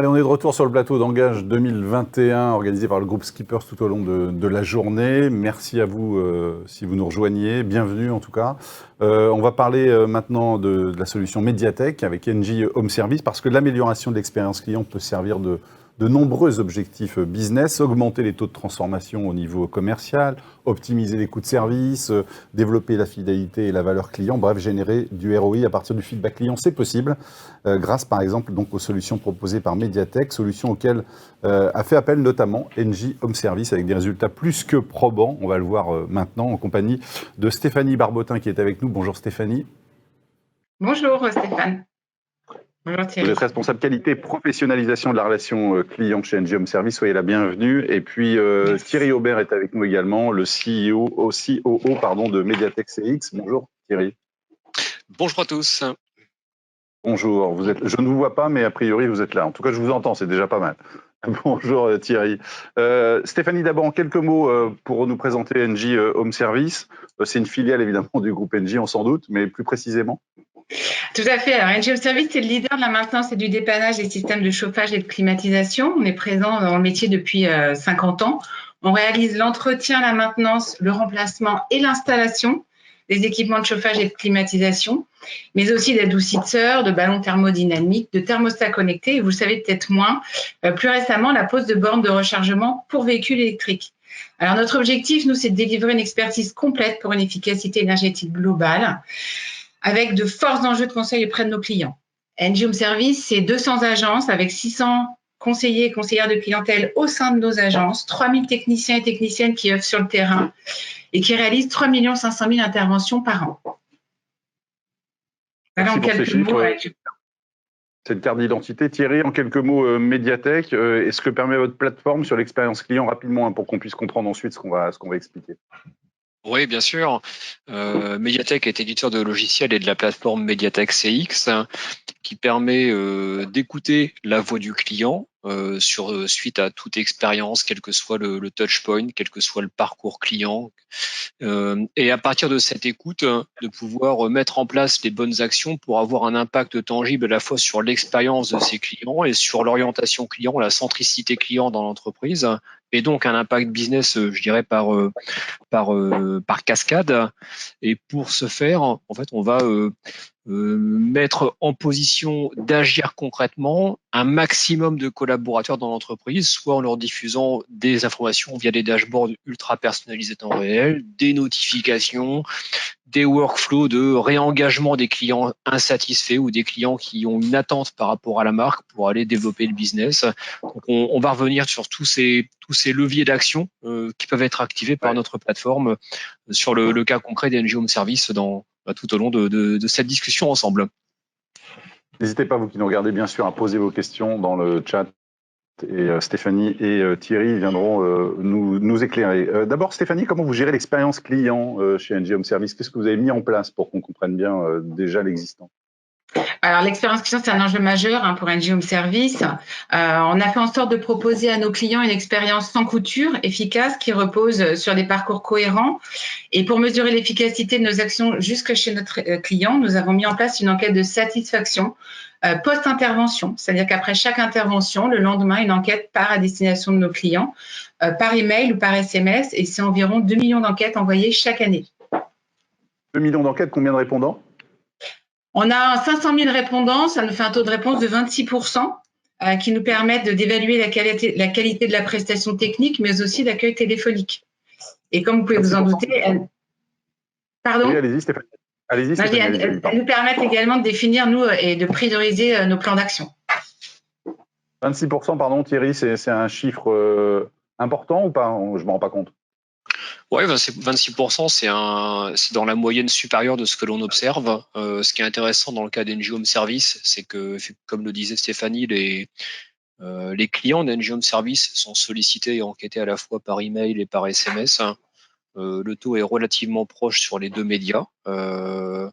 Allez, on est de retour sur le plateau d'Engage 2021 organisé par le groupe Skippers tout au long de la journée. Merci à vous si vous nous rejoignez. Bienvenue en tout cas. On va parler maintenant de la solution Mediatek avec Engie Home Service parce que l'amélioration de l'expérience client peut servir de nombreux objectifs business, augmenter les taux de transformation au niveau commercial, optimiser les coûts de service, développer la fidélité et la valeur client, bref, générer du ROI à partir du feedback client. C'est possible grâce par exemple donc, aux solutions proposées par Mediatek, solutions auxquelles a fait appel notamment Engie Home Service avec des résultats plus que probants. On va le voir maintenant en compagnie de Stéphanie Barbotin qui est avec nous. Bonjour Stéphanie. Bonjour Stéphane. Bonjour Thierry. Vous êtes responsable qualité et professionnalisation de la relation client chez Engie Home Service. Soyez la bienvenue. Et puis Thierry Aubert est avec nous également, le COO de Mediatek CX. Bonjour Thierry. Bonjour à tous. Bonjour. Je ne vous vois pas, mais a priori vous êtes là. En tout cas, je vous entends, c'est déjà pas mal. Bonjour Thierry. Stéphanie, d'abord en quelques mots pour nous présenter Engie Home Service. C'est une filiale évidemment du groupe Engie, on s'en doute, mais plus précisément. Tout à fait. Alors, Engie Home Service, c'est le leader de la maintenance et du dépannage des systèmes de chauffage et de climatisation. On est présent dans le métier depuis 50 ans. On réalise l'entretien, la maintenance, le remplacement et l'installation des équipements de chauffage et de climatisation, mais aussi d'adoucisseurs, de ballons thermodynamiques, de thermostats connectés et vous le savez peut-être moins, plus récemment, la pose de bornes de rechargement pour véhicules électriques. Alors, notre objectif, nous, c'est de délivrer une expertise complète pour une efficacité énergétique globale, avec de forts enjeux de conseil auprès de nos clients. Engie Home Service, c'est 200 agences avec 600 conseillers et conseillères de clientèle au sein de nos agences, 3000 techniciens et techniciennes qui œuvrent sur le terrain et qui réalisent 3 500 000 interventions par an. Voilà en quelques mots. Cette carte d'identité. Thierry, en quelques mots, Mediatek, est-ce que permet votre plateforme sur l'expérience client rapidement pour qu'on puisse comprendre ensuite ce qu'on va expliquer? Oui, bien sûr. Mediatek est éditeur de logiciels et de la plateforme Mediatek CX qui permet d'écouter la voix du client suite à toute expérience, quel que soit le touch point, quel que soit le parcours client. Et à partir de cette écoute, de pouvoir mettre en place les bonnes actions pour avoir un impact tangible à la fois sur l'expérience de ses clients et sur l'orientation client, la centricité client dans l'entreprise, et donc un impact business, je dirais, par cascade. Et pour ce faire, en fait, on va mettre en position d'agir concrètement un maximum de collaborateurs dans l'entreprise, soit en leur diffusant des informations via des dashboards ultra personnalisés en temps réel, des notifications, des workflows de réengagement des clients insatisfaits ou des clients qui ont une attente par rapport à la marque pour aller développer le business. Donc on va revenir sur tous ces leviers d'action qui peuvent être activés par notre plateforme sur le cas concret d'Engie Home Service tout au long de cette discussion ensemble. N'hésitez pas, vous qui nous regardez, bien sûr, à poser vos questions dans le chat. Et Stéphanie et Thierry viendront nous éclairer. D'abord, Stéphanie, comment vous gérez l'expérience client chez Engie Home Service? Qu'est-ce que vous avez mis en place pour qu'on comprenne bien déjà l'existant? Alors, l'expérience client, c'est un enjeu majeur pour Engie Home Service. On a fait en sorte de proposer à nos clients une expérience sans couture, efficace, qui repose sur des parcours cohérents. Et pour mesurer l'efficacité de nos actions jusque chez notre client, nous avons mis en place une enquête de satisfaction post-intervention. C'est-à-dire qu'après chaque intervention, le lendemain, une enquête part à destination de nos clients, par email ou par SMS. Et c'est environ 2 millions d'enquêtes envoyées chaque année. 2 millions d'enquêtes, combien de répondants? On a 500 000 répondants, ça nous fait un taux de réponse de 26%, qui nous permettent d'évaluer la qualité de la prestation technique, mais aussi l'accueil téléphonique. Et comme vous pouvez vous en douter, Pardon ? Oui, allez-y Stéphanie. Allez-y, Stéphanie. Elles nous permettent également de définir, nous, et de prioriser nos plans d'action. 26%, pardon Thierry, c'est un chiffre important ou pas? Je ne me rends pas compte. Oui, 26%, c'est dans la moyenne supérieure de ce que l'on observe. Ce qui est intéressant dans le cas d'Engie Home Service, c'est que, comme le disait Stéphanie, les clients d'Engie Home Service sont sollicités et enquêtés à la fois par email et par SMS. Le taux est relativement proche sur les deux médias. On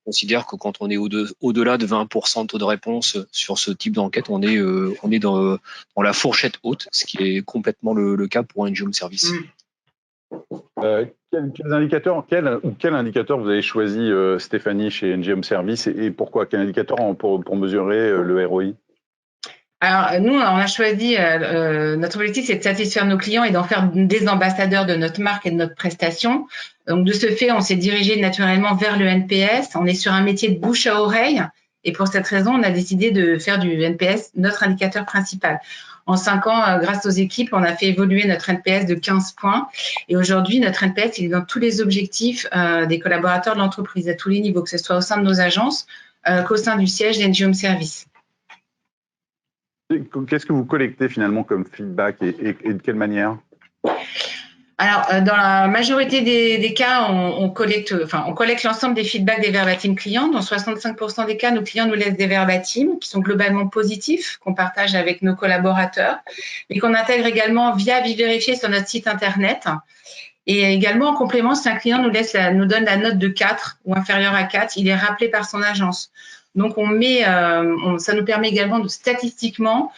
considère que quand on est au-delà de 20% de taux de réponse sur ce type d'enquête, on est dans la fourchette haute, ce qui est complètement le cas pour Engie Home Service. Quel indicateur vous avez choisi, Stéphanie, chez Engie Home Service et pourquoi? Quel indicateur pour mesurer le ROI? Alors, nous, on a choisi, notre objectif, c'est de satisfaire nos clients et d'en faire des ambassadeurs de notre marque et de notre prestation. Donc, de ce fait, on s'est dirigé naturellement vers le NPS. On est sur un métier de bouche à oreille. Et pour cette raison, on a décidé de faire du NPS notre indicateur principal. En 5 ans, grâce aux équipes, on a fait évoluer notre NPS de 15 points. Et aujourd'hui, notre NPS, il est dans tous les objectifs des collaborateurs de l'entreprise, à tous les niveaux, que ce soit au sein de nos agences qu'au sein du siège d'Engie Home Service. Qu'est-ce que vous collectez finalement comme feedback et de quelle manière? Alors, dans la majorité des cas, on collecte l'ensemble des feedbacks des verbatim clients. Dans 65% des cas, nos clients nous laissent des verbatim qui sont globalement positifs, qu'on partage avec nos collaborateurs, mais qu'on intègre également via Vivérifier sur notre site internet. Et également, en complément, si un client nous donne la note de 4 ou inférieure à 4, il est rappelé par son agence. Donc, ça nous permet également de statistiquement,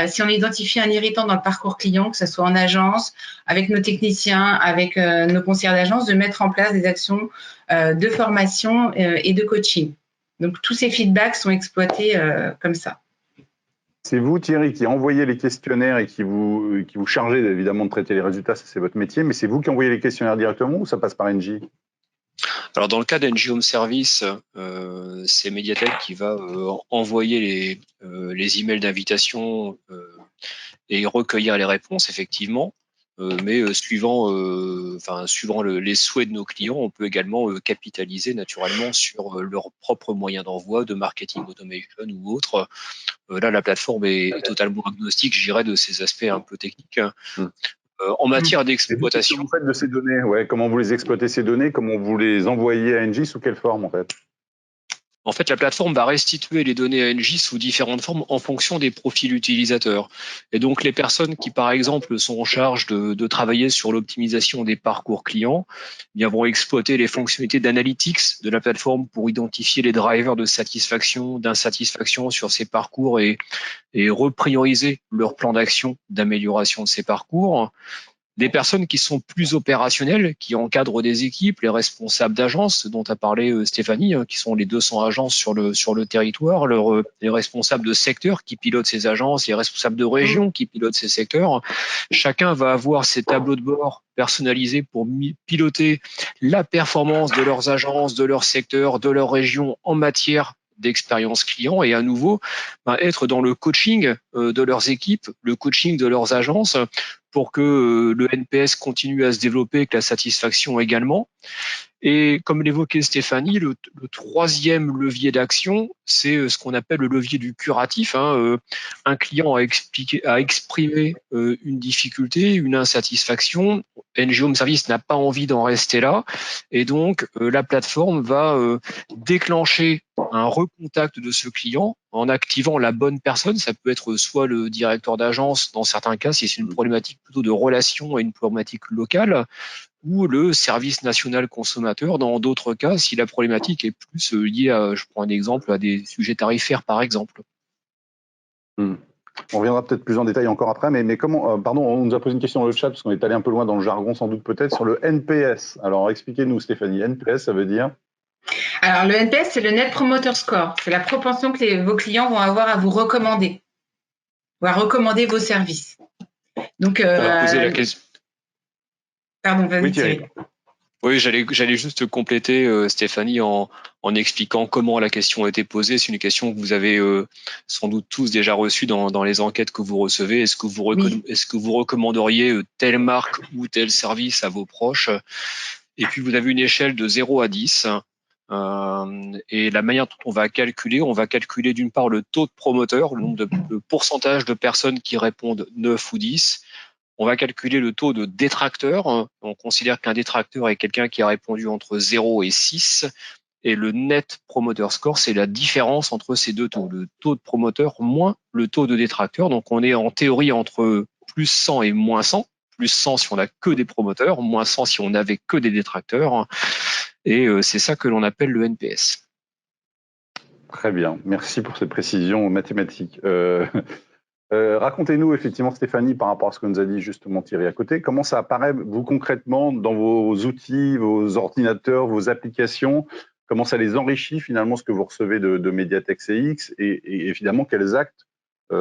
si on identifie un irritant dans le parcours client, que ce soit en agence, avec nos techniciens, avec nos conseillers d'agence, de mettre en place des actions de formation et de coaching. Donc, tous ces feedbacks sont exploités comme ça. C'est vous, Thierry, qui envoyez les questionnaires et qui vous chargez évidemment de traiter les résultats, ça c'est votre métier, mais c'est vous qui envoyez les questionnaires directement ou ça passe par Engie? Alors dans le cas d'Engie Home Service, c'est Mediatek qui va envoyer les emails d'invitation et recueillir les réponses effectivement. Mais suivant les souhaits de nos clients, on peut également capitaliser naturellement sur leurs propres moyens d'envoi, de marketing automation ou autre. Là, la plateforme est totalement agnostique, je dirais, de ces aspects un peu techniques. En matière d'exploitation. Qu'est-ce que vous faites de ces données? Ouais, comment vous les exploitez ces données? Comment vous les envoyez à Engie? Sous quelle forme en fait? En fait, la plateforme va restituer les données à Engie sous différentes formes en fonction des profils utilisateurs. Et donc, les personnes qui, par exemple, sont en charge de travailler sur l'optimisation des parcours clients, bien, vont exploiter les fonctionnalités d'analytics de la plateforme pour identifier les drivers de satisfaction, d'insatisfaction sur ces parcours et reprioriser leur plan d'action d'amélioration de ces parcours. Des personnes qui sont plus opérationnelles, qui encadrent des équipes, les responsables d'agence dont a parlé Stéphanie, qui sont les 200 agences sur le territoire, les responsables de secteur qui pilotent ces agences, les responsables de région qui pilotent ces secteurs. Chacun va avoir ses tableaux de bord personnalisés pour piloter la performance de leurs agences, de leur secteur, de leur région en matière d'expérience client et à nouveau être dans le coaching de leurs équipes, le coaching de leurs agences pour que le NPS continue à se développer, que la satisfaction également. Et comme l'évoquait Stéphanie, le troisième levier d'action, c'est ce qu'on appelle le levier du curatif. Un client a exprimé une difficulté, une insatisfaction. Engie Home Service n'a pas envie d'en rester là. Et donc, la plateforme va déclencher un recontact de ce client en activant la bonne personne. Ça peut être soit le directeur d'agence, dans certains cas, si c'est une problématique plutôt de relation et une problématique locale, ou le service national consommateur dans d'autres cas si la problématique est plus liée à, je prends un exemple, à des sujets tarifaires par exemple. On reviendra peut-être plus en détail encore après, mais comment, pardon, on nous a posé une question dans le chat parce qu'on est allé un peu loin dans le jargon sans doute peut-être sur le NPS. Alors expliquez-nous Stéphanie, NPS ça veut dire? Alors le NPS c'est le Net Promoter Score, c'est la propension que vos clients vont avoir à vous recommander ou à recommander vos services. Donc poser la question. Pardon, vas-y oui, Thierry. Oui, j'allais juste compléter Stéphanie en expliquant comment la question a été posée. C'est une question que vous avez sans doute tous déjà reçue dans les enquêtes que vous recevez. Est-ce que vous recommanderiez telle marque ou tel service à vos proches? Et puis vous avez une échelle de 0 à 10. Et la manière dont on va calculer d'une part le taux de promoteur, le pourcentage de personnes qui répondent 9 ou 10. On va calculer le taux de détracteur. On considère qu'un détracteur est quelqu'un qui a répondu entre 0 et 6. Et le net promoter score, c'est la différence entre ces deux taux. Le taux de promoteur moins le taux de détracteur. Donc, on est en théorie entre plus 100 et moins 100. Plus 100 si on n'a que des promoteurs, moins 100 si on n'avait que des détracteurs. Et c'est ça que l'on appelle le NPS. Très bien. Merci pour ces précisions mathématiques. Racontez-nous effectivement Stéphanie par rapport à ce que nous a dit justement Thierry à côté, comment ça apparaît vous concrètement dans vos outils, vos ordinateurs, vos applications, comment ça les enrichit finalement ce que vous recevez de Mediatek CX et évidemment quels actes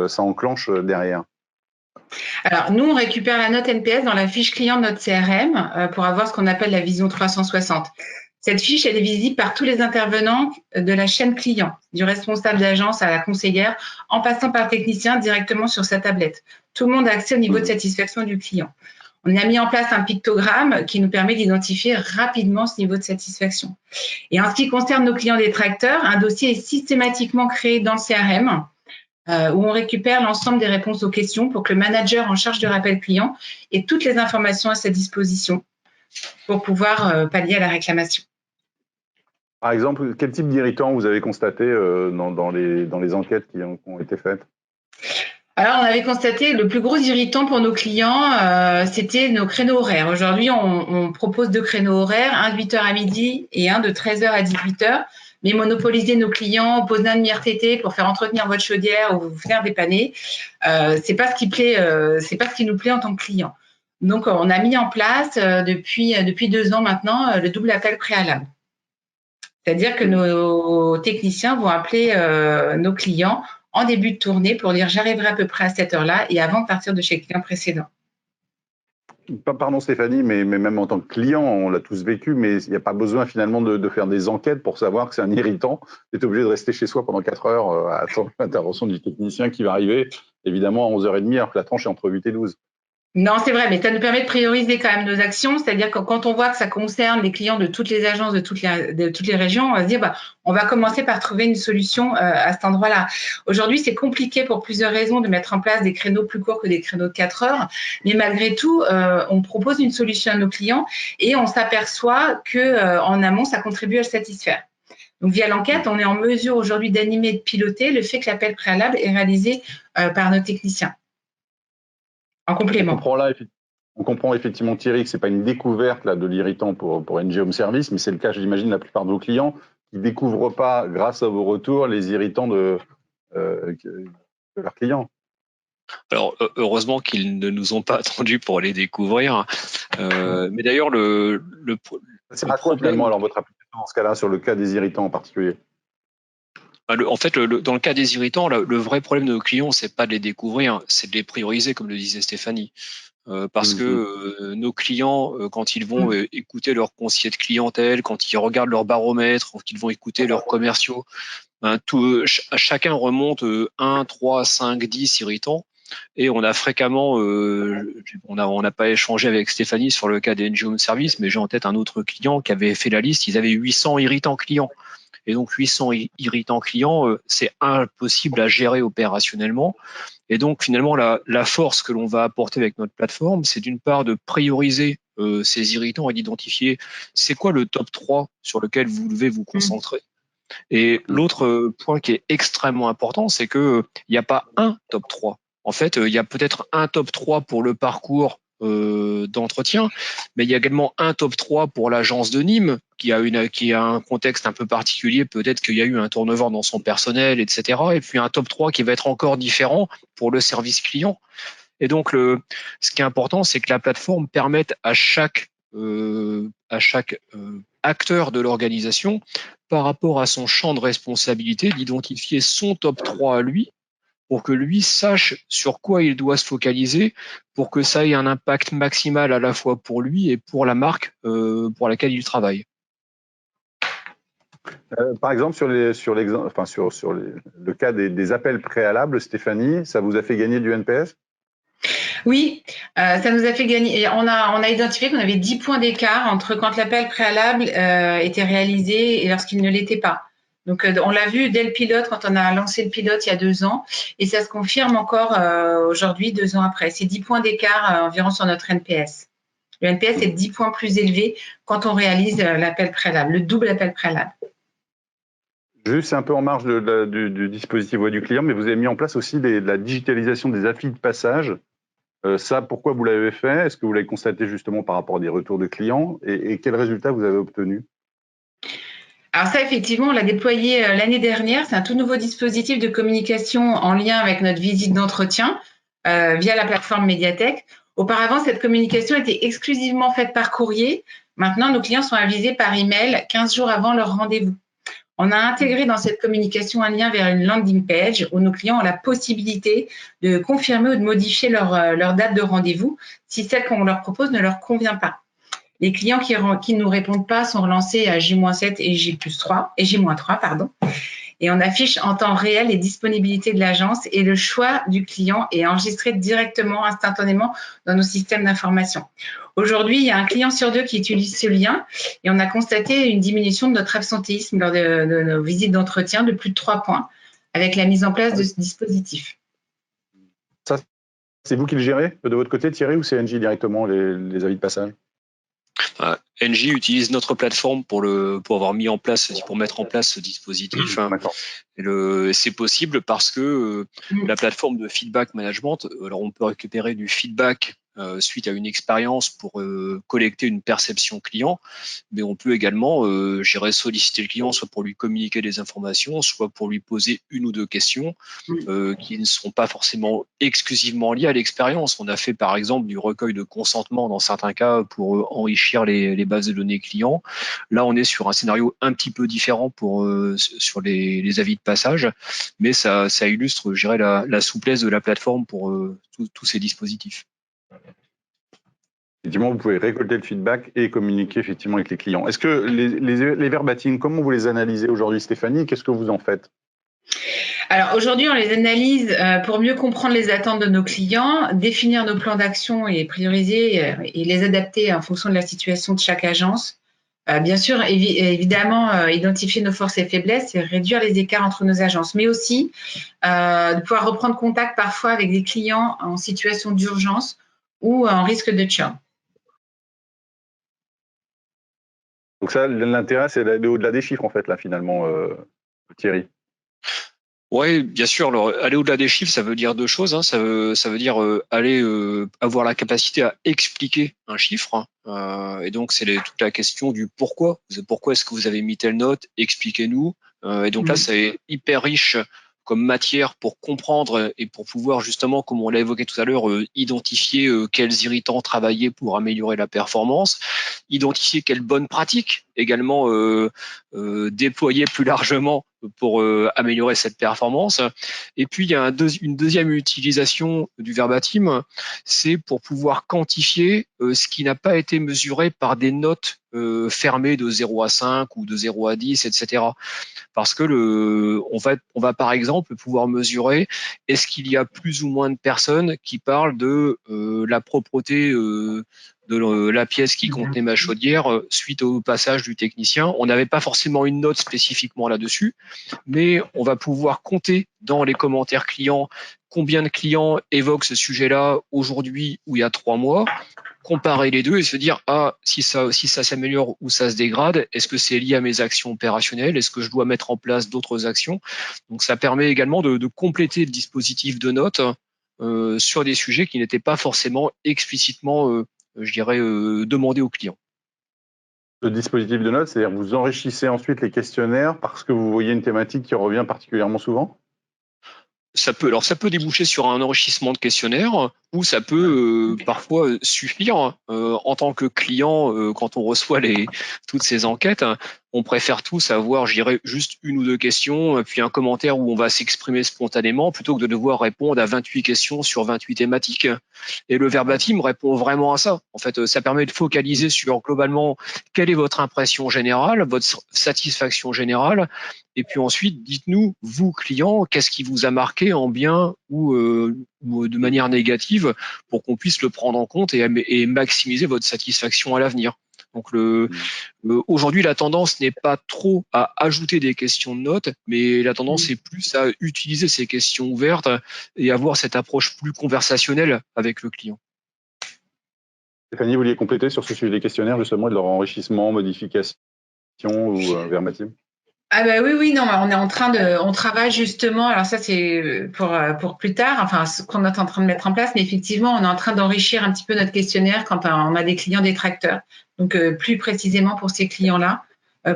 ça enclenche derrière? Alors, nous, on récupère la note NPS dans la fiche client de notre CRM pour avoir ce qu'on appelle la vision 360. Cette fiche, elle est visible par tous les intervenants de la chaîne client, du responsable d'agence à la conseillère, en passant par le technicien directement sur sa tablette. Tout le monde a accès au niveau de satisfaction du client. On a mis en place un pictogramme qui nous permet d'identifier rapidement ce niveau de satisfaction. Et en ce qui concerne nos clients détracteurs, un dossier est systématiquement créé dans le CRM où on récupère l'ensemble des réponses aux questions pour que le manager en charge du rappel client ait toutes les informations à sa disposition pour pouvoir pallier à la réclamation. Par exemple, quel type d'irritants vous avez constaté dans les enquêtes qui ont été faites? Alors, on avait constaté le plus gros irritant pour nos clients, c'était nos créneaux horaires. Aujourd'hui, on propose 2 créneaux horaires, un de 8h à midi et un de 13h à 18h. Mais monopoliser nos clients, poser un demi-RTT pour faire entretenir votre chaudière ou vous faire dépanner, c'est pas ce qui plaît, c'est pas ce qui nous plaît en tant que client. Donc, on a mis en place depuis 2 ans maintenant le double appel préalable. C'est-à-dire que nos techniciens vont appeler nos clients en début de tournée pour dire j'arriverai à peu près à cette heure-là et avant de partir de chez le client précédent. Pardon Stéphanie, mais même en tant que client, on l'a tous vécu, mais il n'y a pas besoin finalement de faire des enquêtes pour savoir que c'est un irritant. Tu es obligé de rester chez soi pendant 4 heures à attendre l'intervention du technicien qui va arriver, évidemment à 11h30, alors que la tranche est entre 8 et 12. Non, c'est vrai, mais ça nous permet de prioriser quand même nos actions. C'est-à-dire que quand on voit que ça concerne les clients de toutes les agences, de toutes les régions, on va se dire, on va commencer par trouver une solution à cet endroit-là. Aujourd'hui, c'est compliqué pour plusieurs raisons de mettre en place des créneaux plus courts que des créneaux de 4 heures. Mais malgré tout, on propose une solution à nos clients et on s'aperçoit que en amont, ça contribue à le satisfaire. Donc, via l'enquête, on est en mesure aujourd'hui d'animer et de piloter le fait que l'appel préalable est réalisé par nos techniciens. En complément. On comprend effectivement, Thierry, que ce n'est pas une découverte là, de l'irritant pour NG Home Service, mais c'est le cas, j'imagine, de la plupart de vos clients qui ne découvrent pas, grâce à vos retours, les irritants de leurs clients. Alors, heureusement qu'ils ne nous ont pas attendus pour les découvrir. Mais d'ailleurs, c'est à quoi finalement alors votre application dans ce cas-là, sur le cas des irritants en particulier? En fait, dans le cas des irritants, le vrai problème de nos clients, c'est pas de les découvrir, c'est de les prioriser, comme le disait Stéphanie. Parce que nos clients, quand ils vont écouter leur conseiller de clientèle, quand ils regardent leur baromètre, quand ils vont écouter leurs commerciaux, chacun remonte 1, 3, 5, 10 irritants. Et on a fréquemment, on n'a pas échangé avec Stéphanie sur le cas des NG Home Service, mais j'ai en tête un autre client qui avait fait la liste, ils avaient 800 irritants clients. Et donc 800 irritants clients, c'est impossible à gérer opérationnellement. Et donc finalement, la force que l'on va apporter avec notre plateforme, c'est d'une part de prioriser ces irritants et d'identifier c'est quoi le top 3 sur lequel vous devez vous concentrer. Et l'autre point qui est extrêmement important, c'est que il n'y a pas un top 3. En fait, il y a peut-être un top 3 pour le parcours d'entretien, mais il y a également un top 3 pour l'agence de Nîmes qui a un contexte un peu particulier, peut-être qu'il y a eu un turnover dans son personnel, etc. Et puis un top 3 qui va être encore différent pour le service client. Et donc, ce qui est important, c'est que la plateforme permette à chaque acteur de l'organisation, par rapport à son champ de responsabilité, d'identifier son top 3 à lui, pour que lui sache sur quoi il doit se focaliser, pour que ça ait un impact maximal à la fois pour lui et pour la marque pour laquelle il travaille. Par exemple, sur le cas des appels préalables, Stéphanie, ça vous a fait gagner du NPS? Oui, ça nous a fait gagner. Et on a identifié qu'on avait 10 points d'écart entre quand l'appel préalable était réalisé et lorsqu'il ne l'était pas. Donc, on l'a vu dès le pilote, quand on a lancé le pilote il y a 2 ans, et ça se confirme encore aujourd'hui, 2 ans après. C'est 10 points d'écart environ sur notre NPS. Le NPS est 10 points plus élevé quand on réalise l'appel préalable, le double appel préalable. Juste, c'est un peu en marge du dispositif Voix du client, mais vous avez mis en place aussi la digitalisation des affis de passage. Ça, pourquoi vous l'avez fait? Est-ce que vous l'avez constaté justement par rapport à des retours de clients? Et quels résultats vous avez obtenus? Alors ça, effectivement, on l'a déployé l'année dernière. C'est un tout nouveau dispositif de communication en lien avec notre visite d'entretien via la plateforme Médiathèque. Auparavant, cette communication était exclusivement faite par courrier. Maintenant, nos clients sont avisés par email 15 jours avant leur rendez-vous. On a intégré dans cette communication un lien vers une landing page où nos clients ont la possibilité de confirmer ou de modifier leur date de rendez-vous si celle qu'on leur propose ne leur convient pas. Les clients qui ne nous répondent pas sont relancés à J-7 et J-3, pardon. Et on affiche en temps réel les disponibilités de l'agence et le choix du client est enregistré directement, instantanément dans nos systèmes d'information. Aujourd'hui, il y a un client sur 2 qui utilise ce lien et on a constaté une diminution de notre absentéisme lors de nos visites d'entretien de plus de 3 points avec la mise en place de ce dispositif. Ça, c'est vous qui le gérez de votre côté, Thierry, ou c'est Engie directement les avis de passage? Engie utilise notre plateforme pour mettre en place ce dispositif. C'est possible parce que la plateforme de feedback management, alors on peut récupérer du feedback suite à une expérience pour collecter une perception client, mais on peut également solliciter le client soit pour lui communiquer des informations, soit pour lui poser une ou deux questions qui ne sont pas forcément exclusivement liées à l'expérience. On a fait par exemple du recueil de consentement dans certains cas pour enrichir les bases de données clients. Là, on est sur un scénario un petit peu différent sur les avis de passage, mais ça illustre, je dirais, la souplesse de la plateforme pour tous ces dispositifs. Effectivement, vous pouvez récolter le feedback et communiquer effectivement avec les clients. Est-ce que les verbatims, comment vous les analysez aujourd'hui, Stéphanie? Qu'est-ce que vous en faites? Alors aujourd'hui, on les analyse pour mieux comprendre les attentes de nos clients, définir nos plans d'action et prioriser et les adapter en fonction de la situation de chaque agence. Bien sûr, évidemment, identifier nos forces et faiblesses et réduire les écarts entre nos agences, mais aussi de pouvoir reprendre contact parfois avec des clients en situation d'urgence ou en risque de churn. Donc ça, l'intérêt, c'est d'aller au-delà des chiffres, en fait, là, finalement, Thierry. Oui, bien sûr. Alors, aller au-delà des chiffres, ça veut dire deux choses. Ça veut dire avoir la capacité à expliquer un chiffre. Et donc, c'est toute la question du pourquoi. Pourquoi est-ce que vous avez mis telle note? Expliquez-nous. Et donc là, c'est hyper riche comme matière pour comprendre et pour pouvoir justement, comme on l'a évoqué tout à l'heure, identifier quels irritants travailler pour améliorer la performance, identifier quelles bonnes pratiques également déployer plus largement pour améliorer cette performance. Et puis, il y a une deuxième utilisation du verbatim, c'est pour pouvoir quantifier ce qui n'a pas été mesuré par des notes fermées de 0 à 5 ou de 0 à 10, etc. Parce que on va par exemple pouvoir mesurer est-ce qu'il y a plus ou moins de personnes qui parlent de la propreté de la pièce qui contenait ma chaudière suite au passage du technicien. On n'avait pas forcément une note spécifiquement là-dessus, mais on va pouvoir compter dans les commentaires clients combien de clients évoquent ce sujet-là aujourd'hui ou il y a 3 mois, comparer les deux et se dire si ça s'améliore ou ça se dégrade, est-ce que c'est lié à mes actions opérationnelles, est-ce que je dois mettre en place d'autres actions? Donc ça permet également de compléter le dispositif de notes sur des sujets qui n'étaient pas forcément explicitement demandés aux clients. Le dispositif de notes, c'est-à-dire vous enrichissez ensuite les questionnaires parce que vous voyez une thématique qui revient particulièrement souvent? Ça peut déboucher sur un enrichissement de questionnaire ou ça peut parfois suffire en tant que client quand on reçoit toutes ces enquêtes. On préfère tous avoir, je dirais, juste une ou deux questions, puis un commentaire où on va s'exprimer spontanément plutôt que de devoir répondre à 28 questions sur 28 thématiques. Et le verbatim répond vraiment à ça. En fait, ça permet de focaliser sur globalement quelle est votre impression générale, votre satisfaction générale. Et puis ensuite, dites-nous, vous, clients, qu'est-ce qui vous a marqué en bien ou de manière négative pour qu'on puisse le prendre en compte et maximiser votre satisfaction à l'avenir. Donc aujourd'hui, la tendance n'est pas trop à ajouter des questions de notes, mais la tendance est plus à utiliser ces questions ouvertes et avoir cette approche plus conversationnelle avec le client. Stéphanie, vous vouliez compléter sur ce sujet des questionnaires, justement, de leur enrichissement, modification ou verbatim? Ah bah oui, non, on travaille justement, alors ça c'est pour plus tard, enfin ce qu'on est en train de mettre en place, mais effectivement on est en train d'enrichir un petit peu notre questionnaire quand on a des clients détracteurs. Donc plus précisément pour ces clients-là,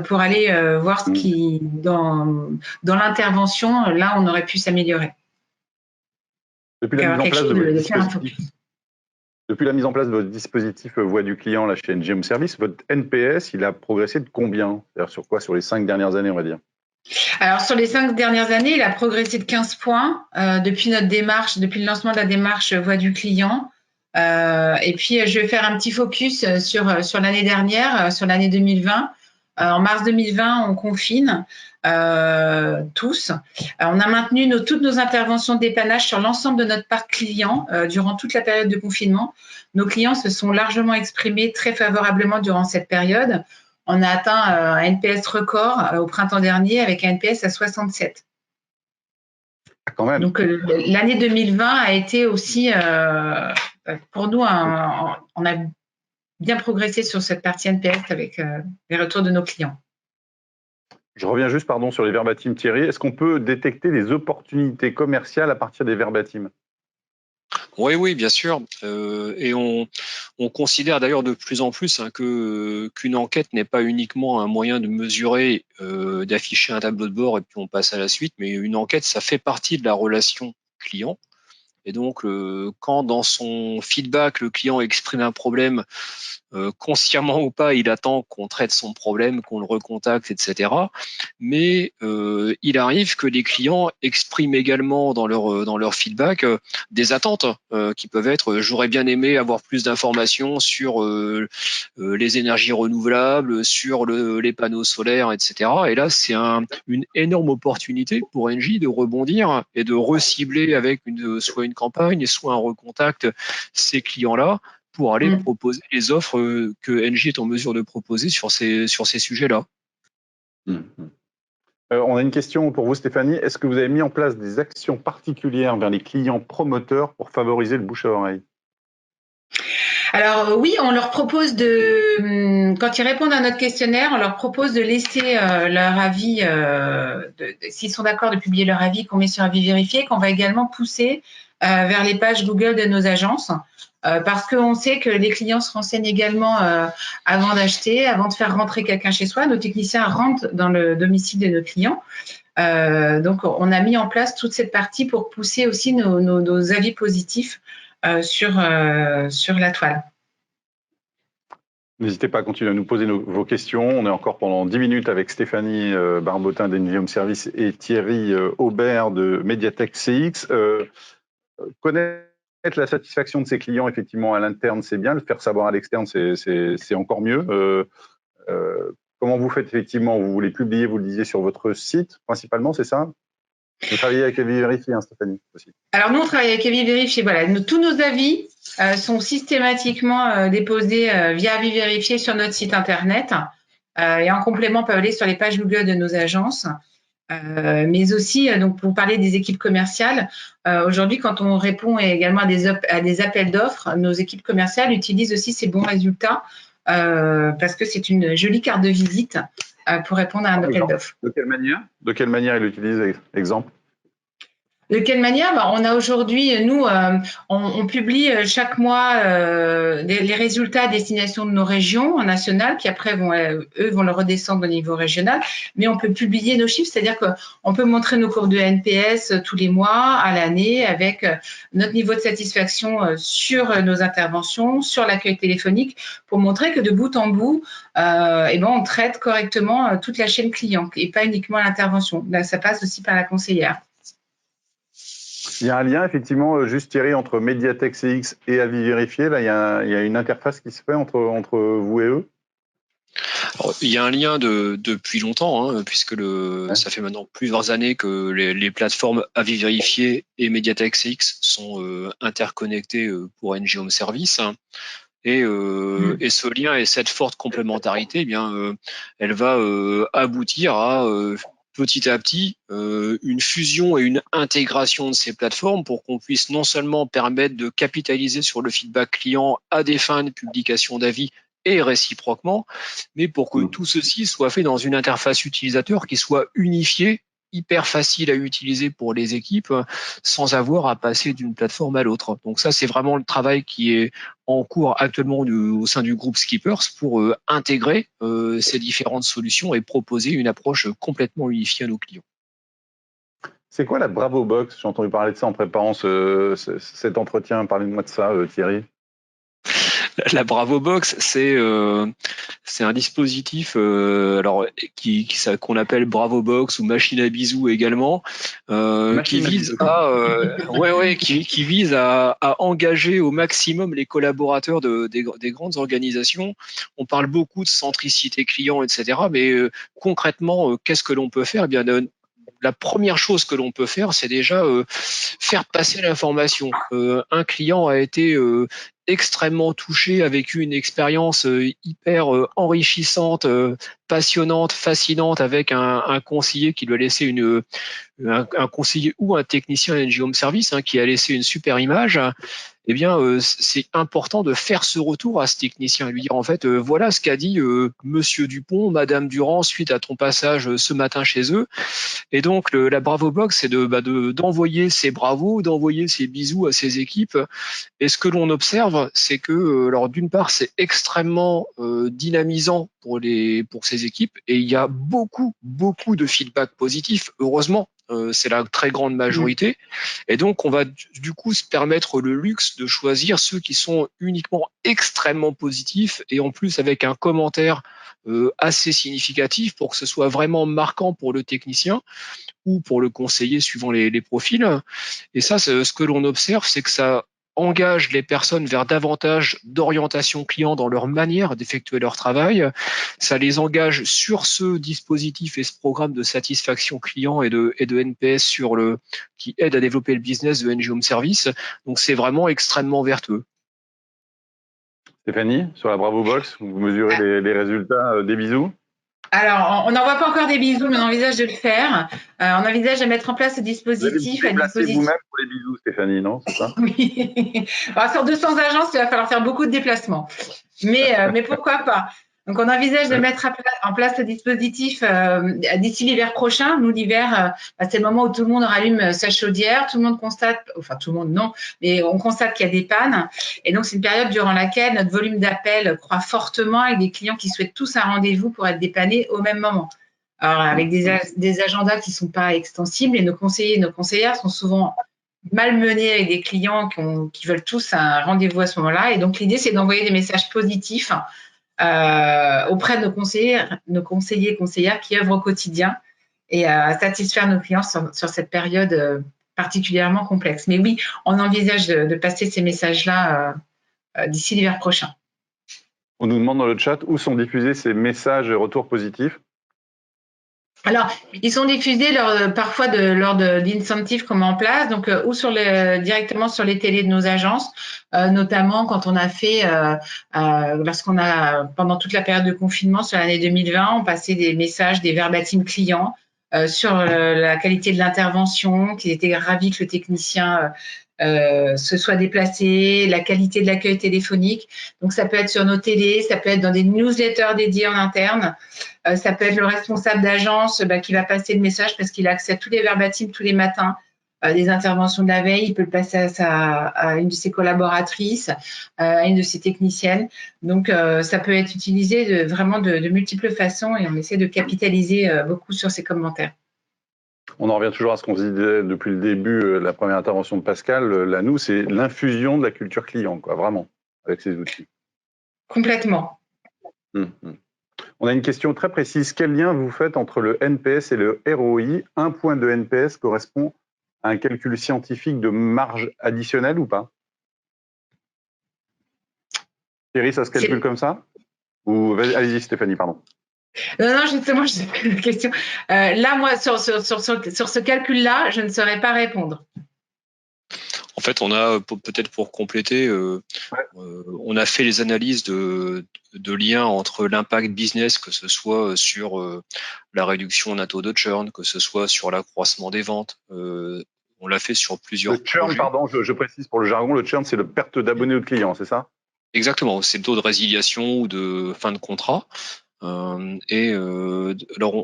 pour aller voir ce qui, dans l'intervention, là on aurait pu s'améliorer. Depuis la mise en place de votre dispositif Voix du client là, chez Engie Home Service, votre NPS, il a progressé de combien? C'est-à-dire sur quoi? Sur les 5 dernières années, on va dire? Alors, sur les 5 dernières années, il a progressé de 15 points depuis notre démarche, depuis le lancement de la démarche Voix du client. Et puis, je vais faire un petit focus sur l'année dernière, sur l'année 2020. En mars 2020, on confine tous. On a maintenu toutes nos interventions de dépannage sur l'ensemble de notre parc client durant toute la période de confinement. Nos clients se sont largement exprimés très favorablement durant cette période. On a atteint un NPS record au printemps dernier avec un NPS à 67. Quand même. Donc, l'année 2020 a été aussi, pour nous, on a bien progressé sur cette partie NPS avec les retours de nos clients. Je reviens juste, pardon, sur les verbatims, Thierry. Est-ce qu'on peut détecter des opportunités commerciales à partir des verbatims? Oui, bien sûr. Et on considère d'ailleurs de plus en plus qu'une enquête n'est pas uniquement un moyen de mesurer, d'afficher un tableau de bord et puis on passe à la suite, mais une enquête, ça fait partie de la relation client. Et donc, quand dans son feedback, le client exprime un problème, consciemment ou pas, il attend qu'on traite son problème, qu'on le recontacte, etc. Mais il arrive que les clients expriment également dans leur feedback des attentes qui peuvent être j'aurais bien aimé avoir plus d'informations sur les énergies renouvelables, sur les panneaux solaires, etc. Et là, c'est une énorme opportunité pour Engie de rebondir et de recibler avec soit une campagne, soit un recontact ces clients-là pour aller proposer les offres que Engie est en mesure de proposer sur ces sujets-là. On a une question pour vous, Stéphanie. Est-ce que vous avez mis en place des actions particulières vers les clients promoteurs pour favoriser le bouche à oreille? Alors oui, on leur propose quand ils répondent à notre questionnaire, on leur propose de laisser leur avis, s'ils sont d'accord de publier leur avis, qu'on met sur avis vérifié, qu'on va également pousser vers les pages Google de nos agences, parce qu'on sait que les clients se renseignent également avant d'acheter, avant de faire rentrer quelqu'un chez soi. Nos techniciens rentrent dans le domicile de nos clients. Donc, on a mis en place toute cette partie pour pousser aussi nos avis positifs sur la toile. N'hésitez pas à continuer à nous poser vos questions. On est encore pendant 10 minutes avec Stéphanie Barbotin d'Engie Home Service et Thierry Aubert de Mediatek CX. Connaître la satisfaction de ses clients, effectivement, à l'interne, c'est bien. Le faire savoir à l'externe, c'est encore mieux. Comment vous faites, effectivement? Vous les publiez, vous le disiez, sur votre site, principalement, c'est ça? Vous travaillez avec Avis Vérifié, hein, Stéphanie, aussi. Alors, nous, on travaille avec Avis Vérifié. Voilà, tous nos avis sont systématiquement déposés via Avis Vérifié sur notre site Internet. Et en complément, peuvent aller sur les pages Google de nos agences. Mais aussi, donc pour parler des équipes commerciales, aujourd'hui, quand on répond également à des appels d'offres, nos équipes commerciales utilisent aussi ces bons résultats parce que c'est une jolie carte de visite pour répondre à un appel d'offres. De quelle manière? De quelle manière ils l'utilisent, exemple? De quelle manière? On a aujourd'hui, nous, on publie chaque mois les résultats à destination de nos régions nationales qui après vont le redescendre au niveau régional, mais on peut publier nos chiffres, c'est-à-dire qu'on peut montrer nos courbes de NPS tous les mois, à l'année, avec notre niveau de satisfaction sur nos interventions, sur l'accueil téléphonique, pour montrer que de bout en bout, on traite correctement toute la chaîne client et pas uniquement l'intervention. Là, ça passe aussi par la conseillère. Il y a un lien, effectivement, juste Thierry, entre Mediatek CX et Avis Vérifié. Là, il y a une interface qui se fait entre vous et eux? Alors, il y a un lien depuis longtemps, hein, puisque ça fait maintenant plusieurs années que les plateformes Avis Vérifié et Mediatek CX sont interconnectées pour Engie Home Service. Et ce lien et cette forte complémentarité, elle va aboutir à petit à petit une fusion et une intégration de ces plateformes pour qu'on puisse non seulement permettre de capitaliser sur le feedback client à des fins de publication d'avis et réciproquement, mais pour que tout ceci soit fait dans une interface utilisateur qui soit unifiée, hyper facile à utiliser pour les équipes sans avoir à passer d'une plateforme à l'autre. Donc ça, c'est vraiment le travail qui est en cours actuellement au sein du groupe Skippers pour intégrer ces différentes solutions et proposer une approche complètement unifiée à nos clients. C'est quoi la Bravo Box? J'ai entendu parler de ça en préparant cet entretien. Parlez-moi de ça, Thierry. La Bravo Box, c'est un dispositif qu'on appelle Bravo Box ou machine à bisous également, qui vise à engager au maximum les collaborateurs des grandes organisations. On parle beaucoup de centricité client, etc. Mais concrètement, qu'est-ce que l'on peut faire? Eh bien, la première chose que l'on peut faire, c'est déjà faire passer l'information. Un client a été extrêmement touché, a vécu une expérience hyper enrichissante, passionnante, fascinante, avec un conseiller qui lui a laissé un conseiller ou un technicien NG Home Service qui a laissé une super image. Eh bien, c'est important de faire ce retour à ce technicien et lui dire en fait, voilà ce qu'a dit Monsieur Dupont, Madame Durand suite à ton passage ce matin chez eux. Et donc, la Bravo Box, c'est d'envoyer ses bravos, d'envoyer ses bisous à ses équipes. Et ce que l'on observe, c'est que, alors d'une part, c'est extrêmement dynamisant pour ces équipes, et il y a beaucoup de feedback positif. Heureusement, c'est la très grande majorité. Et donc, on va du coup se permettre le luxe de choisir ceux qui sont uniquement extrêmement positifs, et en plus avec un commentaire assez significatif pour que ce soit vraiment marquant pour le technicien ou pour le conseiller suivant les profils. Et ça, ce que l'on observe, c'est que ça engage les personnes vers davantage d'orientation client dans leur manière d'effectuer leur travail. Ça les engage sur ce dispositif et ce programme de satisfaction client et de NPS qui aide à développer le business de NG Home Service. Donc, c'est vraiment extrêmement vertueux. Stéphanie, sur la Bravo Box, vous mesurez les résultats des bisous? Alors, on n'envoie pas encore des bisous, mais on envisage de le faire. On envisage de mettre en place ce dispositif. Vous allez vous déplacer vous-même pour les bisous, Stéphanie, non? C'est ça? Oui. Alors, sur 200 agences, il va falloir faire beaucoup de déplacements. Mais pourquoi pas? Donc, on envisage de mettre en place ce dispositif d'ici l'hiver prochain. Nous, l'hiver, c'est le moment où tout le monde rallume sa chaudière. Tout le monde constate, enfin tout le monde non, mais on constate qu'il y a des pannes. Et donc, c'est une période durant laquelle notre volume d'appels croît fortement, avec des clients qui souhaitent tous un rendez-vous pour être dépannés au même moment. Alors, avec des agendas qui ne sont pas extensibles, et nos conseillers et nos conseillères sont souvent malmenés avec des clients qui veulent tous un rendez-vous à ce moment-là. Et donc, l'idée, c'est d'envoyer des messages positifs auprès de nos conseillers et conseillères qui œuvrent au quotidien, et à satisfaire nos clients sur cette période particulièrement complexe. Mais oui, on envisage de passer ces messages-là d'ici l'hiver prochain. On nous demande dans le chat où sont diffusés ces messages retours positifs. Alors, ils sont diffusés parfois lors d'incentives qu'on met en place, donc ou directement sur les télés de nos agences, notamment quand on a fait, lorsqu'on a, pendant toute la période de confinement sur l'année 2020, on passait des messages, des verbatim clients sur la qualité de l'intervention, qu'ils étaient ravis que le technicien se soit déplacé, la qualité de l'accueil téléphonique. Donc, ça peut être sur nos télés, ça peut être dans des newsletters dédiés en interne, ça peut être le responsable d'agence qui va passer le message parce qu'il a accès à tous les verbatim tous les matins des interventions de la veille. Il peut le passer à une de ses collaboratrices, à une de ses techniciennes. Donc, ça peut être utilisé vraiment de multiples façons, et on essaie de capitaliser beaucoup sur ces commentaires. On en revient toujours à ce qu'on se disait depuis le début, la première intervention de Pascal. Là, nous, c'est l'infusion de la culture client, quoi, vraiment, avec ces outils. Complètement. On a une question très précise. Quel lien vous faites entre le NPS et le ROI? Un point de NPS correspond à un calcul scientifique de marge additionnelle ou pas? Thierry, ça se calcule comme ça? Ou allez-y, Stéphanie, pardon. Non, justement, je sais pas la question. Là, moi, sur ce calcul-là, je ne saurais pas répondre. En fait, on a, peut-être pour compléter, on a fait les analyses de liens entre l'impact business, que ce soit sur la réduction en taux de churn, que ce soit sur l'accroissement des ventes. On l'a fait sur plusieurs projets. Le churn, pardon, je précise pour le jargon, le churn, c'est le perte d'abonnés ou de clients, c'est ça? Exactement, c'est le taux de résiliation ou de fin de contrat. Alors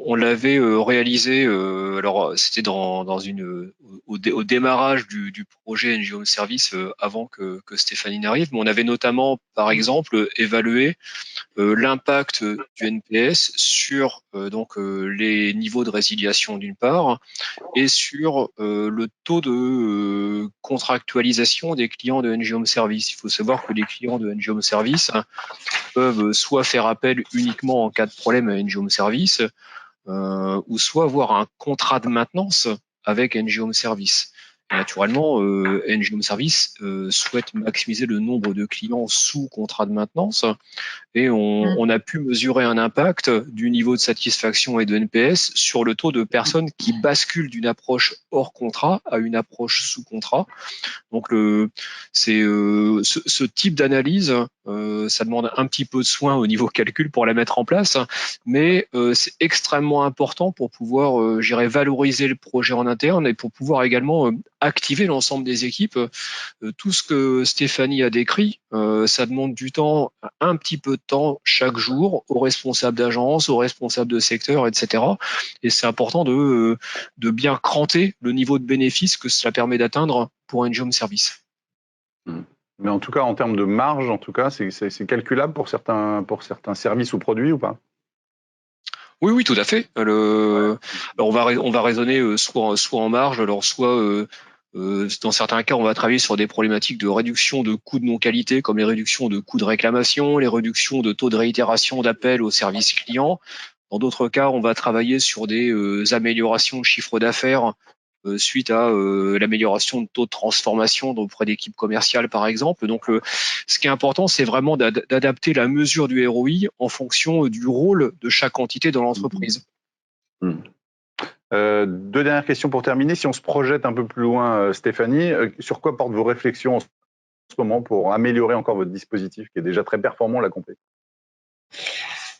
on l'avait réalisé. Alors c'était au démarrage du projet NG Home Service avant que Stéphanie n'arrive. Mais on avait notamment, par exemple, évalué l'impact du NPS sur les niveaux de résiliation d'une part et sur le taux de contractualisation des clients de NG Home Service. Il faut savoir que les clients de NG Home Service peuvent soit faire appel uniquement en cas de problème à NG Home Service, ou soit avoir un contrat de maintenance avec NG Home Service. Et naturellement, NG Home Service souhaite maximiser le nombre de clients sous contrat de maintenance, et on a pu mesurer un impact du niveau de satisfaction et de NPS sur le taux de personnes qui basculent d'une approche hors contrat à une approche sous contrat. Donc ce type d'analyse, ça demande un petit peu de soin au niveau calcul pour la mettre en place, mais c'est extrêmement important pour pouvoir valoriser le projet en interne et pour pouvoir également activer l'ensemble des équipes. Tout ce que Stéphanie a décrit, ça demande du temps, un petit peu de temps chaque jour aux responsables d'agence, aux responsables de secteur, etc. Et c'est important de bien cranter le niveau de bénéfice que cela permet d'atteindre pour NG Home Service. Mais en tout cas, en termes de marge, en tout cas, c'est calculable pour certains services ou produits ou pas? Oui, tout à fait. Alors on va raisonner soit en marge, alors soit dans certains cas, on va travailler sur des problématiques de réduction de coûts de non-qualité, comme les réductions de coûts de réclamation, les réductions de taux de réitération d'appel au service client. Dans d'autres cas, on va travailler sur des améliorations de chiffre d'affaires suite à l'amélioration de taux de transformation auprès d'équipes commerciales, par exemple. Donc, ce qui est important, c'est vraiment d'adapter la mesure du ROI en fonction du rôle de chaque entité dans l'entreprise. Deux dernières questions pour terminer. Si on se projette un peu plus loin, Stéphanie, sur quoi portent vos réflexions en ce moment pour améliorer encore votre dispositif qui est déjà très performant, on l'a compris?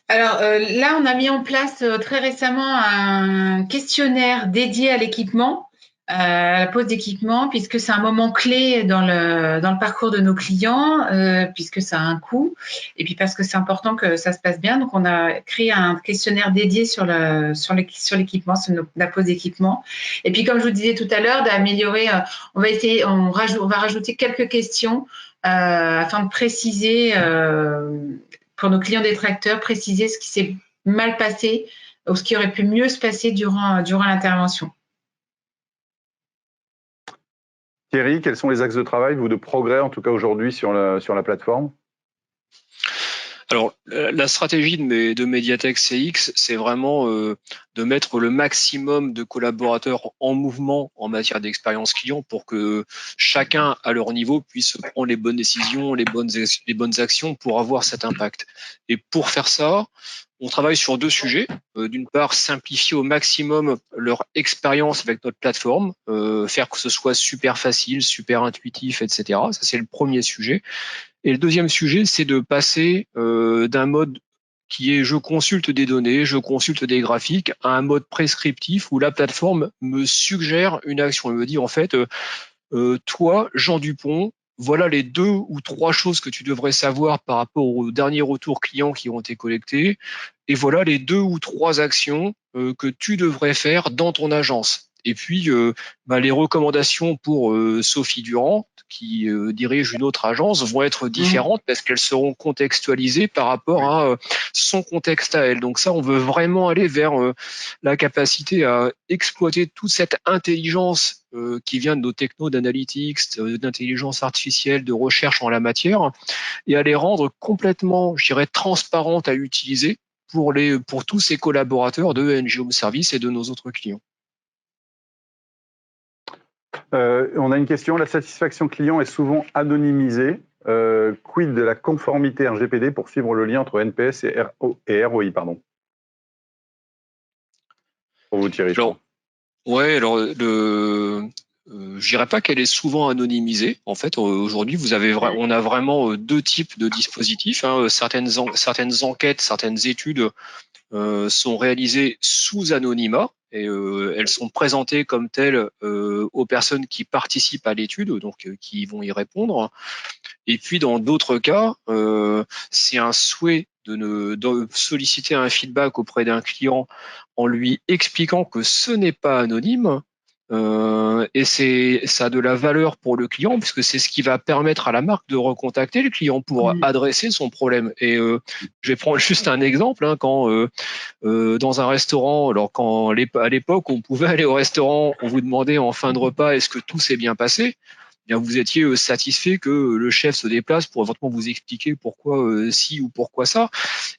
Alors là, on a mis en place très récemment un questionnaire dédié à l'équipement, à la pose d'équipement, puisque c'est un moment clé dans le parcours de nos clients, puisque ça a un coût, et puis parce que c'est important que ça se passe bien. Donc, on a créé un questionnaire dédié sur l'équipement, sur la pose d'équipement. Et puis, comme je vous disais tout à l'heure, d'améliorer, on va rajouter quelques questions afin de préciser pour nos clients détracteurs, préciser ce qui s'est mal passé ou ce qui aurait pu mieux se passer durant l'intervention. Thierry, quels sont les axes de travail, vous, de progrès, en tout cas aujourd'hui, sur la plateforme? Alors, la stratégie de Mediatek CX, c'est vraiment de mettre le maximum de collaborateurs en mouvement en matière d'expérience client pour que chacun, à leur niveau, puisse prendre les bonnes décisions, les bonnes actions pour avoir cet impact. Et pour faire ça, on travaille sur deux sujets. D'une part, simplifier au maximum leur expérience avec notre plateforme, faire que ce soit super facile, super intuitif, etc. Ça, c'est le premier sujet. Et le deuxième sujet, c'est de passer d'un mode qui est je consulte des données, je consulte des graphiques, à un mode prescriptif où la plateforme me suggère une action. Elle me dit en fait, toi, Jean Dupont, voilà les 2 ou 3 choses que tu devrais savoir par rapport aux derniers retours clients qui ont été collectés, et voilà les 2 ou 3 actions que tu devrais faire dans ton agence. Et puis, les recommandations pour Sophie Durand, qui dirige une autre agence, vont être différentes parce qu'elles seront contextualisées par rapport à son contexte à elle. Donc ça, on veut vraiment aller vers la capacité à exploiter toute cette intelligence qui vient de nos technos d'analytics, d'intelligence artificielle, de recherche en la matière, et à les rendre complètement, je dirais, transparentes à utiliser pour tous ces collaborateurs de NG Home Service et de nos autres clients. On a une question. La satisfaction client est souvent anonymisée. Quid de la conformité RGPD pour suivre le lien entre NPS et ROI, pardon. Pour vous, Thierry. Alors, je dirais pas qu'elle est souvent anonymisée. En fait, aujourd'hui, on a vraiment deux types de dispositifs. Certaines enquêtes, certaines études sont réalisées sous anonymat et elles sont présentées comme telles aux personnes qui participent à l'étude, donc qui vont y répondre. Et puis dans d'autres cas, c'est un souhait de solliciter un feedback auprès d'un client en lui expliquant que ce n'est pas anonyme. Et ça a de la valeur pour le client puisque c'est ce qui va permettre à la marque de recontacter le client pour adresser son problème. Et je vais prendre juste un exemple, hein, quand dans un restaurant, alors à l'époque on pouvait aller au restaurant, on vous demandait en fin de repas est-ce que tout s'est bien passé. Bien, vous étiez satisfait que le chef se déplace pour éventuellement vous expliquer pourquoi ci ou pourquoi ça.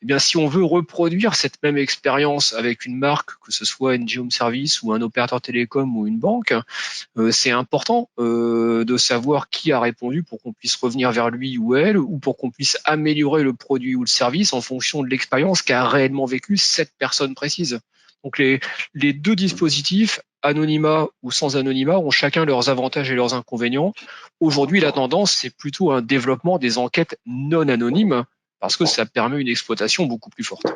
Eh bien, si on veut reproduire cette même expérience avec une marque, que ce soit NG Home Service ou un opérateur télécom ou une banque, c'est important de savoir qui a répondu pour qu'on puisse revenir vers lui ou elle, ou pour qu'on puisse améliorer le produit ou le service en fonction de l'expérience qu'a réellement vécu cette personne précise. Donc les deux dispositifs, anonymat ou sans anonymat, ont chacun leurs avantages et leurs inconvénients. Aujourd'hui, la tendance, c'est plutôt un développement des enquêtes non anonymes parce que ça permet une exploitation beaucoup plus forte.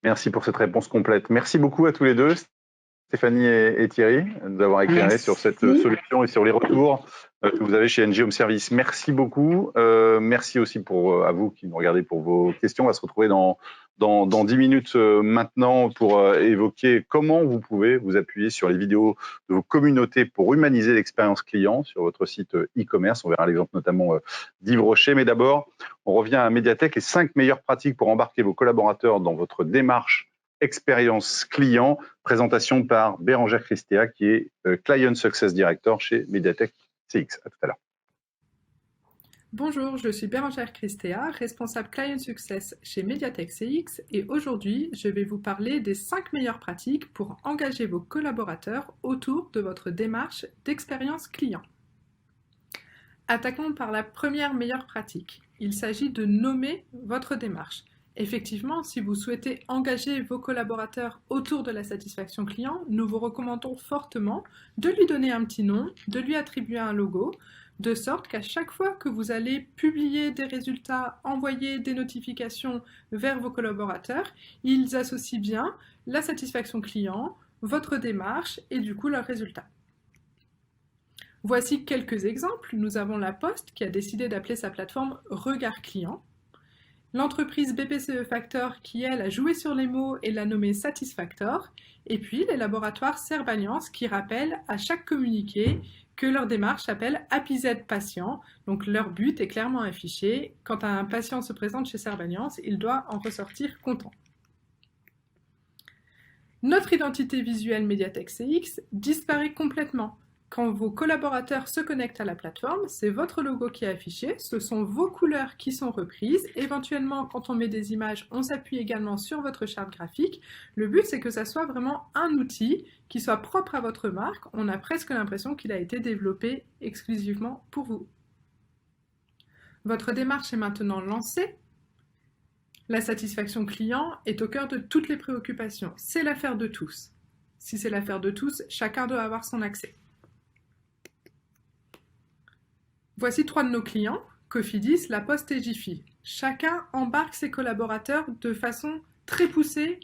Merci pour cette réponse complète. Merci beaucoup à tous les deux, Stéphanie et Thierry, de nous avoir éclairé sur cette solution et sur les retours que vous avez chez NG Home Service. Merci beaucoup. Merci aussi à vous qui nous regardez pour vos questions. On va se retrouver dans 10 minutes maintenant pour évoquer comment vous pouvez vous appuyer sur les vidéos de vos communautés pour humaniser l'expérience client sur votre site e-commerce. On verra l'exemple notamment d'Yves Rocher. Mais d'abord, on revient à Mediatek, les 5 meilleures pratiques pour embarquer vos collaborateurs dans votre démarche expérience client. Présentation par Bérangère Christea, qui est Client Success Director chez Mediatek CX. À tout à l'heure. Bonjour, je suis Bérangère Christea, responsable Client Success chez Mediatek CX et aujourd'hui, je vais vous parler des 5 meilleures pratiques pour engager vos collaborateurs autour de votre démarche d'expérience client. Attaquons par la première meilleure pratique. Il s'agit de nommer votre démarche. Effectivement, si vous souhaitez engager vos collaborateurs autour de la satisfaction client, nous vous recommandons fortement de lui donner un petit nom, de lui attribuer un logo, de sorte qu'à chaque fois que vous allez publier des résultats, envoyer des notifications vers vos collaborateurs, ils associent bien la satisfaction client, votre démarche et du coup leurs résultats. Voici quelques exemples. Nous avons La Poste qui a décidé d'appeler sa plateforme Regard Client. L'entreprise BPCE Factor qui, elle, a joué sur les mots et l'a nommé Satisfactor. Et puis les laboratoires Serballiance qui rappellent à chaque communiqué que leur démarche s'appelle Happy Z Patient. Donc leur but est clairement affiché. Quand un patient se présente chez Serballiance, il doit en ressortir content. Notre identité visuelle Mediatek CX disparaît complètement. Quand vos collaborateurs se connectent à la plateforme, c'est votre logo qui est affiché, ce sont vos couleurs qui sont reprises. Éventuellement, quand on met des images, on s'appuie également sur votre charte graphique. Le but, c'est que ça soit vraiment un outil qui soit propre à votre marque. On a presque l'impression qu'il a été développé exclusivement pour vous. Votre démarche est maintenant lancée. La satisfaction client est au cœur de toutes les préoccupations. C'est l'affaire de tous. Si c'est l'affaire de tous, chacun doit avoir son accès. Voici 3 de nos clients, Cofidis, La Poste et Jiffy. Chacun embarque ses collaborateurs de façon très poussée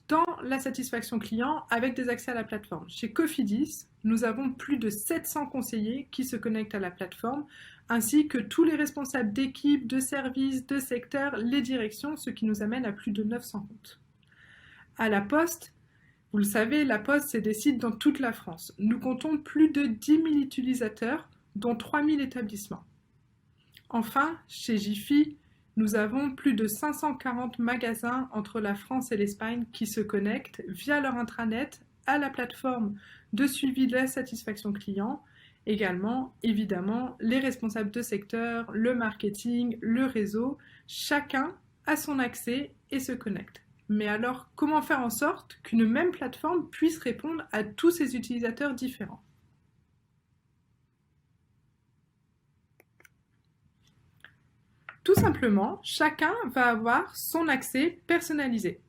dans la satisfaction client avec des accès à la plateforme. Chez Cofidis, nous avons plus de 700 conseillers qui se connectent à la plateforme, ainsi que tous les responsables d'équipe, de services, de secteurs, les directions, ce qui nous amène à plus de 900 comptes. À La Poste, vous le savez, La Poste, c'est des sites dans toute la France. Nous comptons plus de 10 000 utilisateurs, dont 3 000 établissements. Enfin, chez Jiffy, nous avons plus de 540 magasins entre la France et l'Espagne qui se connectent via leur intranet à la plateforme de suivi de la satisfaction client. Également, évidemment, les responsables de secteur, le marketing, le réseau, chacun a son accès et se connecte. Mais alors, comment faire en sorte qu'une même plateforme puisse répondre à tous ces utilisateurs différents ? Tout simplement, chacun va avoir son accès personnalisé.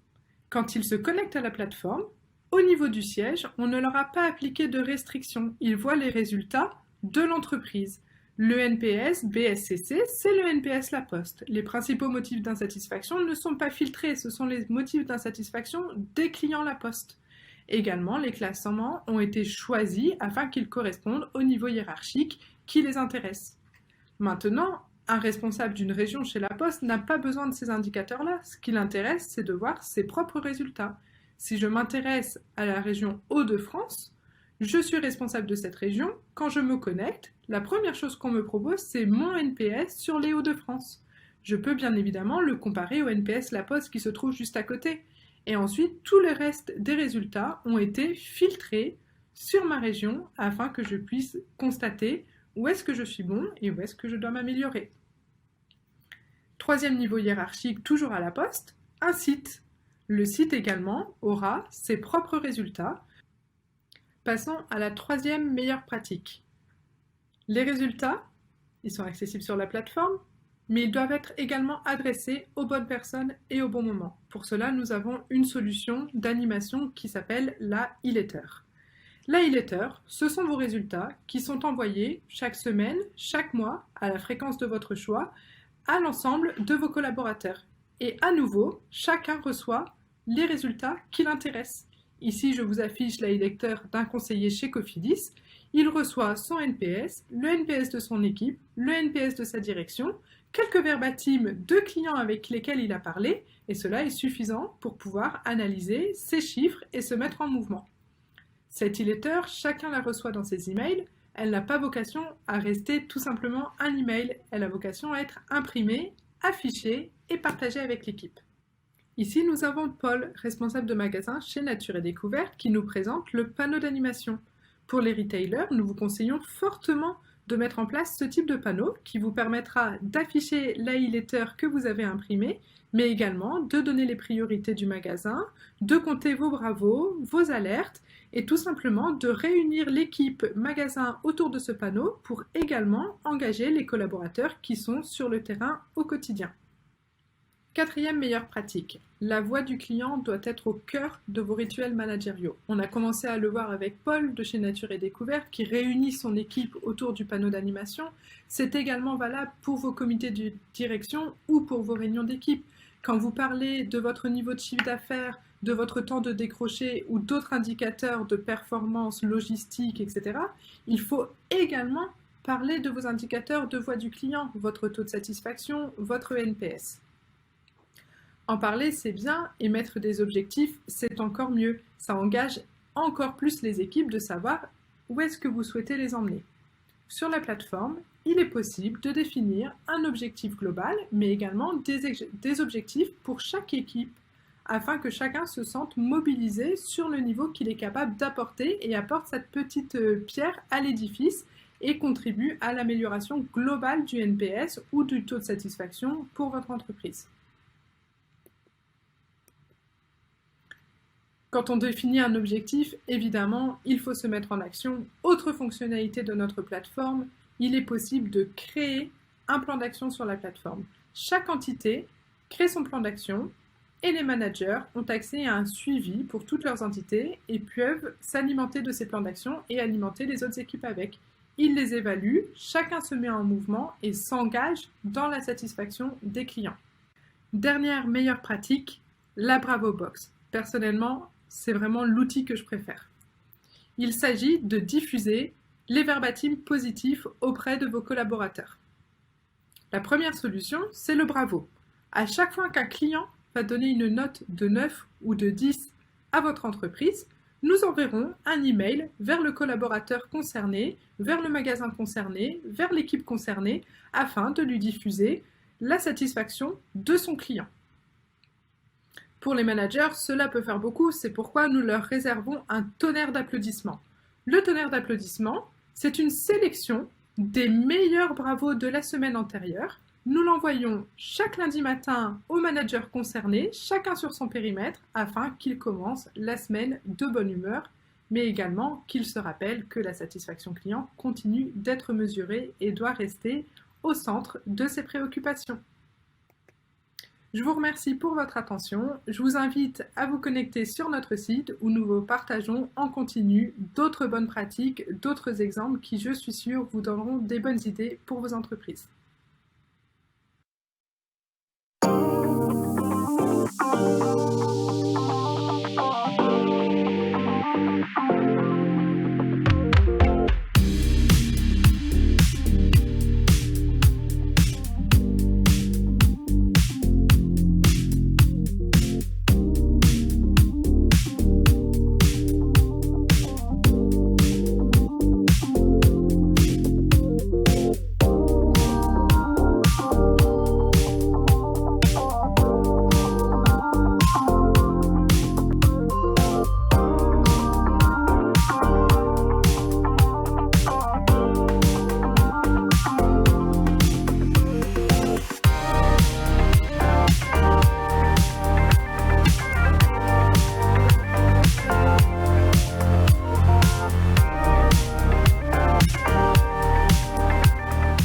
Quand il se connecte à la plateforme, au niveau du siège, on ne leur a pas appliqué de restrictions. Ils voient les résultats de l'entreprise. Le NPS BSCC, c'est le NPS La Poste. Les principaux motifs d'insatisfaction ne sont pas filtrés, ce sont les motifs d'insatisfaction des clients La Poste. Également, les classements ont été choisis afin qu'ils correspondent au niveau hiérarchique qui les intéresse. Maintenant, Un responsable d'une région chez La Poste n'a pas besoin de ces indicateurs-là. Ce qui l'intéresse, c'est de voir ses propres résultats. Si je m'intéresse à la région Hauts-de-France, je suis responsable de cette région. Quand je me connecte, la première chose qu'on me propose, c'est mon NPS sur les Hauts-de-France. Je peux bien évidemment le comparer au NPS La Poste qui se trouve juste à côté. Et ensuite, tout le reste des résultats ont été filtrés sur ma région afin que je puisse constater où est-ce que je suis bon et où est-ce que je dois m'améliorer. Troisième niveau hiérarchique, toujours à La Poste, un site. Le site également aura ses propres résultats. Passons à la troisième meilleure pratique. Les résultats, ils sont accessibles sur la plateforme, mais ils doivent être également adressés aux bonnes personnes et au bon moment. Pour cela, nous avons une solution d'animation qui s'appelle la e-letter. La e-letter, ce sont vos résultats qui sont envoyés chaque semaine, chaque mois, à la fréquence de votre choix, à l'ensemble de vos collaborateurs. Et à nouveau, chacun reçoit les résultats qui l'intéressent. Ici, je vous affiche la e-letter d'un conseiller chez Cofidis. Il reçoit son NPS, le NPS de son équipe, le NPS de sa direction, quelques verbatims de clients avec lesquels il a parlé, et cela est suffisant pour pouvoir analyser ces chiffres et se mettre en mouvement. Cette e-letter, chacun la reçoit dans ses emails. Elle n'a pas vocation à rester tout simplement un email. Elle a vocation à être imprimée, affichée et partagée avec l'équipe. Ici, nous avons Paul, responsable de magasin chez Nature et Découverte, qui nous présente le panneau d'animation. Pour les retailers, nous vous conseillons fortement de mettre en place ce type de panneau qui vous permettra d'afficher la e-letter que vous avez imprimée, mais également de donner les priorités du magasin, de compter vos bravos, vos alertes, et tout simplement de réunir l'équipe magasin autour de ce panneau pour également engager les collaborateurs qui sont sur le terrain au quotidien. Quatrième meilleure pratique, la voix du client doit être au cœur de vos rituels managériaux. On a commencé à le voir avec Paul de chez Nature et Découverte qui réunit son équipe autour du panneau d'animation. C'est également valable pour vos comités de direction ou pour vos réunions d'équipe. Quand vous parlez de votre niveau de chiffre d'affaires, de votre temps de décroché ou d'autres indicateurs de performance logistique, etc., il faut également parler de vos indicateurs de voix du client, votre taux de satisfaction, votre NPS. En parler, c'est bien, et mettre des objectifs, c'est encore mieux. Ça engage encore plus les équipes de savoir où est-ce que vous souhaitez les emmener. Sur la plateforme, il est possible de définir un objectif global, mais également des objectifs pour chaque équipe, afin que chacun se sente mobilisé sur le niveau qu'il est capable d'apporter et apporte cette petite pierre à l'édifice et contribue à l'amélioration globale du NPS ou du taux de satisfaction pour votre entreprise. Quand on définit un objectif, évidemment, il faut se mettre en action. Autre fonctionnalité de notre plateforme, il est possible de créer un plan d'action sur la plateforme. Chaque entité crée son plan d'action et les managers ont accès à un suivi pour toutes leurs entités et peuvent s'alimenter de ces plans d'action et alimenter les autres équipes avec. Ils les évaluent, chacun se met en mouvement et s'engage dans la satisfaction des clients. Dernière meilleure pratique, la Bravo Box. Personnellement, c'est vraiment l'outil que je préfère. Il s'agit de diffuser les verbatims positifs auprès de vos collaborateurs. La première solution, c'est le Bravo. À chaque fois qu'un client va donner une note de 9 ou de 10 à votre entreprise, nous enverrons un email vers le collaborateur concerné, vers le magasin concerné, vers l'équipe concernée, afin de lui diffuser la satisfaction de son client. Pour les managers, cela peut faire beaucoup, c'est pourquoi nous leur réservons un tonnerre d'applaudissements. Le tonnerre d'applaudissements, c'est une sélection des meilleurs bravos de la semaine antérieure. Nous l'envoyons chaque lundi matin aux managers concernés, chacun sur son périmètre, afin qu'ils commencent la semaine de bonne humeur, mais également qu'ils se rappellent que la satisfaction client continue d'être mesurée et doit rester au centre de ses préoccupations. Je vous remercie pour votre attention. Je vous invite à vous connecter sur notre site où nous vous partageons en continu d'autres bonnes pratiques, d'autres exemples qui, je suis sûre, vous donneront des bonnes idées pour vos entreprises.